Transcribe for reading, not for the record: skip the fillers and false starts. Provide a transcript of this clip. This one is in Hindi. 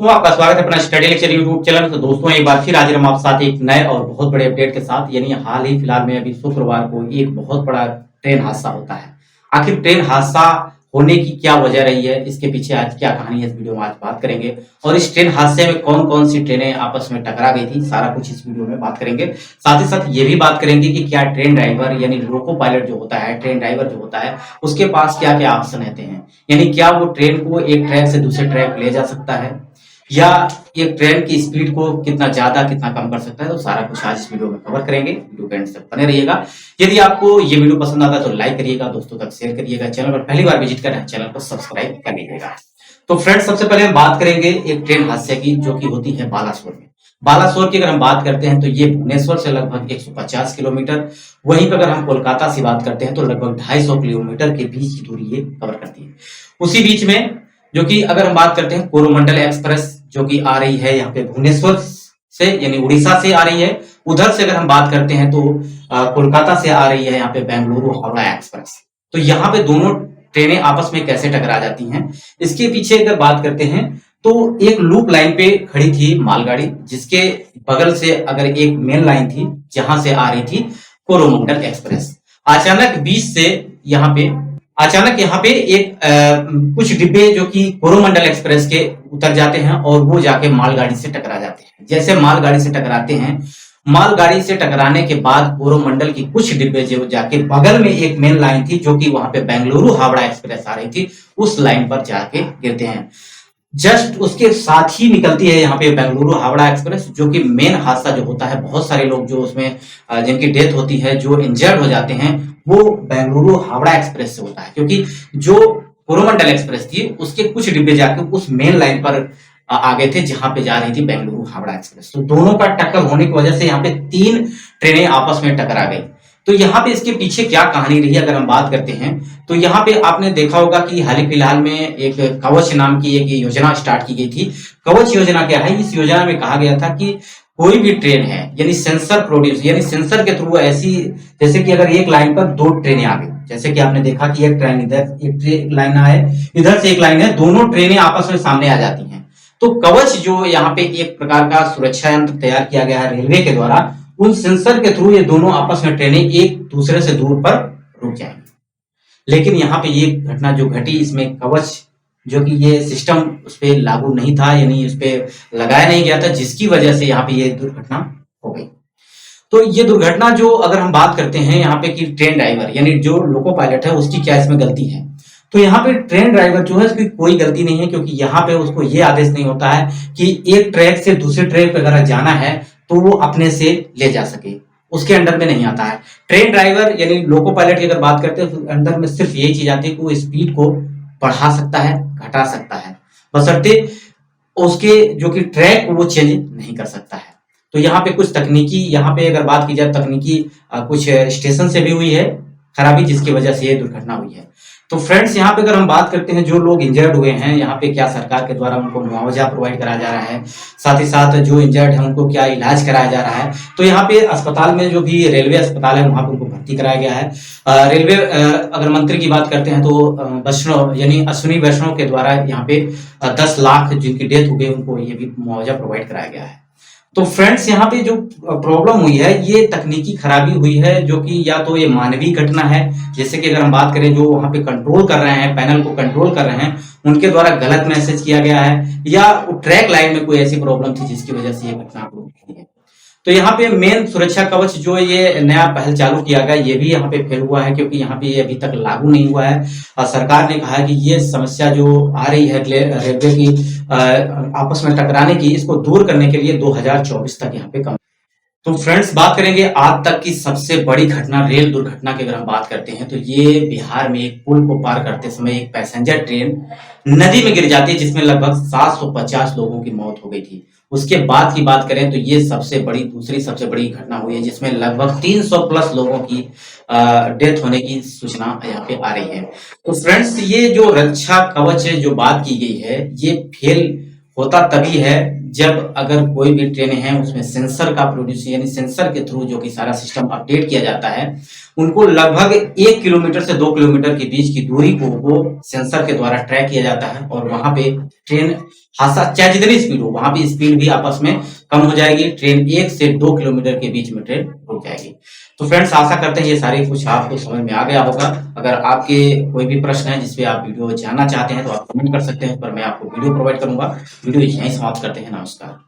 दोस्तों आपका स्वागत है अपना स्टडी लेक्चर यूट्यूब चैनल। तो दोस्तों एक बार फिर हाजिर हम आपके साथ एक नए और बहुत बड़े अपडेट के साथ, यानी हाल ही फिलहाल में अभी शुक्रवार को एक बहुत बड़ा ट्रेन हादसा होता है। आखिर ट्रेन हादसा होने की क्या वजह रही है, इसके पीछे आज क्या कहानी है, इस वीडियो में आज बात करेंगे। और इस ट्रेन हादसे में कौन कौन सी ट्रेनें आपस में टकरा गई थी, सारा कुछ इस वीडियो में बात करेंगे। साथ ही साथ ये भी बात करेंगे कि क्या ट्रेन ड्राइवर यानी लोको पायलट जो होता है, ट्रेन ड्राइवर जो होता है, उसके पास क्या क्या ऑप्शन रहते हैं, यानी क्या वो ट्रेन को एक ट्रैक से दूसरे ट्रैक ले जा सकता है, या एक ट्रेन की स्पीड को कितना ज्यादा कितना कम कर सकता है। तो सारा कुछ आज इस वीडियो में कवर करेंगे। वीडियो के एंड तक बने रहिएगा। यदि आपको ये वीडियो पसंद आता है तो लाइक करिएगा, दोस्तों तक शेयर करिएगा, चैनल पर पहली बार विजिट कर रहे हैं चैनल को सब्सक्राइब कर लीजिएगा। तो फ्रेंड्स, सबसे पहले हम बात करेंगे एक ट्रेन हादसे की जो कि होती है बालासोर में। बालासोर की अगर हम बात करते हैं तो ये भुवनेश्वर से लगभग 150 किलोमीटर, वहीं पर अगर हम कोलकाता से बात करते हैं तो लगभग 250 किलोमीटर के बीच की दूरी ये कवर करती है। उसी बीच में जो कि अगर हम बात करते हैं कोरोमंडल एक्सप्रेस जो कि आ रही है यहाँ पे भुवनेश्वर से यानी उड़ीसा से आ रही है। उधर से अगर हम बात करते हैं तो कोलकाता से आ रही है यहाँ पे बेंगलुरु हावड़ा एक्सप्रेस। तो यहाँ पे दोनों ट्रेनें आपस में कैसे टकरा जाती हैं, इसके पीछे अगर बात करते हैं तो एक लूप लाइन पे खड़ी थी मालगाड़ी, जिसके बगल से अगर एक मेन लाइन थी जहां से आ रही थी कोरोमंडल एक्सप्रेस। अचानक यहाँ पे एक कुछ डिब्बे जो कि कोरोमंडल एक्सप्रेस के उतर जाते हैं और वो जाके मालगाड़ी से टकरा जाते हैं। जैसे मालगाड़ी से टकराते हैं, मालगाड़ी से टकराने के बाद कोरोमंडल की कुछ डिब्बे जो जाके बगल में एक मेन लाइन थी जो कि वहां पे बेंगलुरु हावड़ा एक्सप्रेस आ रही थी, उस लाइन पर जाके गिरते हैं। जस्ट उसके साथ ही निकलती है यहाँ पे बेंगलुरु हावड़ा एक्सप्रेस, जो कि मेन हादसा जो होता है, बहुत सारे लोग जो उसमें जिनकी डेथ होती है, जो इंजर्ड हो जाते हैं, वो बेंगलुरु हावड़ा एक्सप्रेस से होता है। क्योंकि जो कोरोमंडल एक्सप्रेस थी उसके कुछ डिब्बे जाके उस मेन लाइन पर आ गए थे जहां पे जा रही थी बेंगलुरु हावड़ा एक्सप्रेस। तो दोनों का टक्कर होने की वजह से यहाँ पे 3 ट्रेनें आपस में टकरा गई। तो यहाँ पे इसके पीछे क्या कहानी रही अगर हम बात करते हैं तो यहाँ पे आपने देखा होगा कि हाल ही फिलहाल में एक कवच नाम की एक योजना स्टार्ट की गई थी। कवच योजना क्या है? इस योजना में कहा गया था कि कोई भी ट्रेन है यानी सेंसर प्रोड्यूस यानी सेंसर के थ्रू ऐसी, जैसे कि अगर एक लाइन पर 2 ट्रेनें आ गई, जैसे कि आपने देखा कि एक ट्रेन इधर एक लाइन है, इधर से एक लाइन है, दोनों ट्रेनें आपस में सामने आ जाती हैं। तो कवच जो यहाँ पे एक प्रकार का सुरक्षा यंत्र तैयार किया गया है रेलवे के द्वारा, उन सेंसर के थ्रू ये दोनों आपस में ट्रेनें एक दूसरे से दूर पर रुक जाएंगी। लेकिन यहाँ पे ये घटना जो घटी, इसमें कवच जो कि ये सिस्टम उस पर लागू नहीं था, यानी उस पर लगाया नहीं गया था, जिसकी वजह से यहाँ पे ये दुर्घटना हो गई। तो ये दुर्घटना जो अगर हम बात करते हैं यहाँ पे कि ट्रेन ड्राइवर यानी जो लोको पायलट है उसकी क्या इसमें गलती है, तो यहाँ पे ट्रेन ड्राइवर जो है उसकी कोई गलती नहीं है, क्योंकि यहाँ पे उसको ये आदेश नहीं होता है कि एक ट्रैक से दूसरे ट्रैक पे अगर जाना है तो वो अपने से ले जा सके, उसके अंडर में नहीं आता है। ट्रेन ड्राइवर यानी लोको पायलट की अगर बात करते हैं तो अंदर में सिर्फ यही चीज आती है कि वो स्पीड को बढ़ा सकता है, घटा सकता है, बशर्ते उसके जो कि ट्रैक वो चेंज नहीं कर सकता है। तो यहाँ पे कुछ तकनीकी, यहाँ पे अगर बात की जाए तकनीकी कुछ स्टेशन से भी हुई है खराबी, जिसकी वजह से ये दुर्घटना हुई है। तो फ्रेंड्स, यहाँ पे अगर हम बात करते हैं जो लोग इंजर्ड हुए हैं, यहाँ पे क्या सरकार के द्वारा उनको मुआवजा प्रोवाइड कराया जा रहा है, साथ ही साथ जो इंजर्ड है उनको क्या इलाज कराया जा रहा है। तो यहाँ पे अस्पताल में जो भी रेलवे अस्पताल है वहां पर उनको भर्ती कराया गया है। रेलवे अगर मंत्री की बात करते हैं तो वैष्णव यानी अश्विनी वैष्णव के द्वारा यहाँ पे 10 लाख जिनकी डेथ हो गई उनको ये भी मुआवजा प्रोवाइड कराया गया है। तो फ्रेंड्स, यहाँ पे जो प्रॉब्लम हुई है ये तकनीकी खराबी हुई है, जो कि या तो ये मानवीय घटना है, जैसे कि अगर हम बात करें जो वहां पे कंट्रोल कर रहे हैं, पैनल को कंट्रोल कर रहे हैं, उनके द्वारा गलत मैसेज किया गया है, या ट्रैक लाइन में कोई ऐसी प्रॉब्लम थी जिसकी वजह से ये घटना हुई है। तो यहाँ पे मेन सुरक्षा कवच जो ये नया पहल चालू किया गया, ये भी यहाँ पे फेल हुआ है, क्योंकि यहाँ पे ये अभी तक लागू नहीं हुआ है। और सरकार ने कहा है कि ये समस्या जो आ रही है रेलवे की आपस में टकराने की, इसको दूर करने के लिए 2024 तक यहाँ पे कम। तो फ्रेंड्स, बात करेंगे आज तक की सबसे बड़ी घटना, रेल दुर्घटना की अगर हम बात करते हैं तो ये बिहार में एक पुल को पार करते समय एक पैसेंजर ट्रेन नदी में गिर जाती है, जिसमें लगभग 750 लोगों की मौत हो गई थी। उसके बाद की बात करें तो ये दूसरी सबसे बड़ी घटना हुई है, जिसमें लगभग 300 प्लस लोगों की डेथ होने की सूचना यहाँ पे आ रही है। तो फ्रेंड्स, ये जो रक्षा कवच जो बात की गई है ये फेल होता तभी है जब अगर कोई भी ट्रेनें हैं उसमें सेंसर का प्रोड्यूस यानी सेंसर के थ्रू जो कि सारा सिस्टम अपडेट किया जाता है, उनको लगभग 1 किलोमीटर से 2 किलोमीटर के बीच की दूरी को वो सेंसर के द्वारा ट्रैक किया जाता है और वहां पे ट्रेन हादसा चाहे जितनी स्पीड हो वहां पे स्पीड भी आपस में कम हो जाएगी। ट्रेन 1 से 2 किलोमीटर के बीच में ट्रेन रुक जाएगी। तो फ्रेंड्स आशा करते हैं ये सारे कुछ आपको समझ में आ गया होगा। अगर आपके कोई भी प्रश्न है जिसपे आप वीडियो जानना चाहते हैं तो आप कमेंट कर सकते हैं, पर मैं आपको वीडियो प्रोवाइड करूंगा। वीडियो यहीं समाप्त करते हैं। नमस्कार।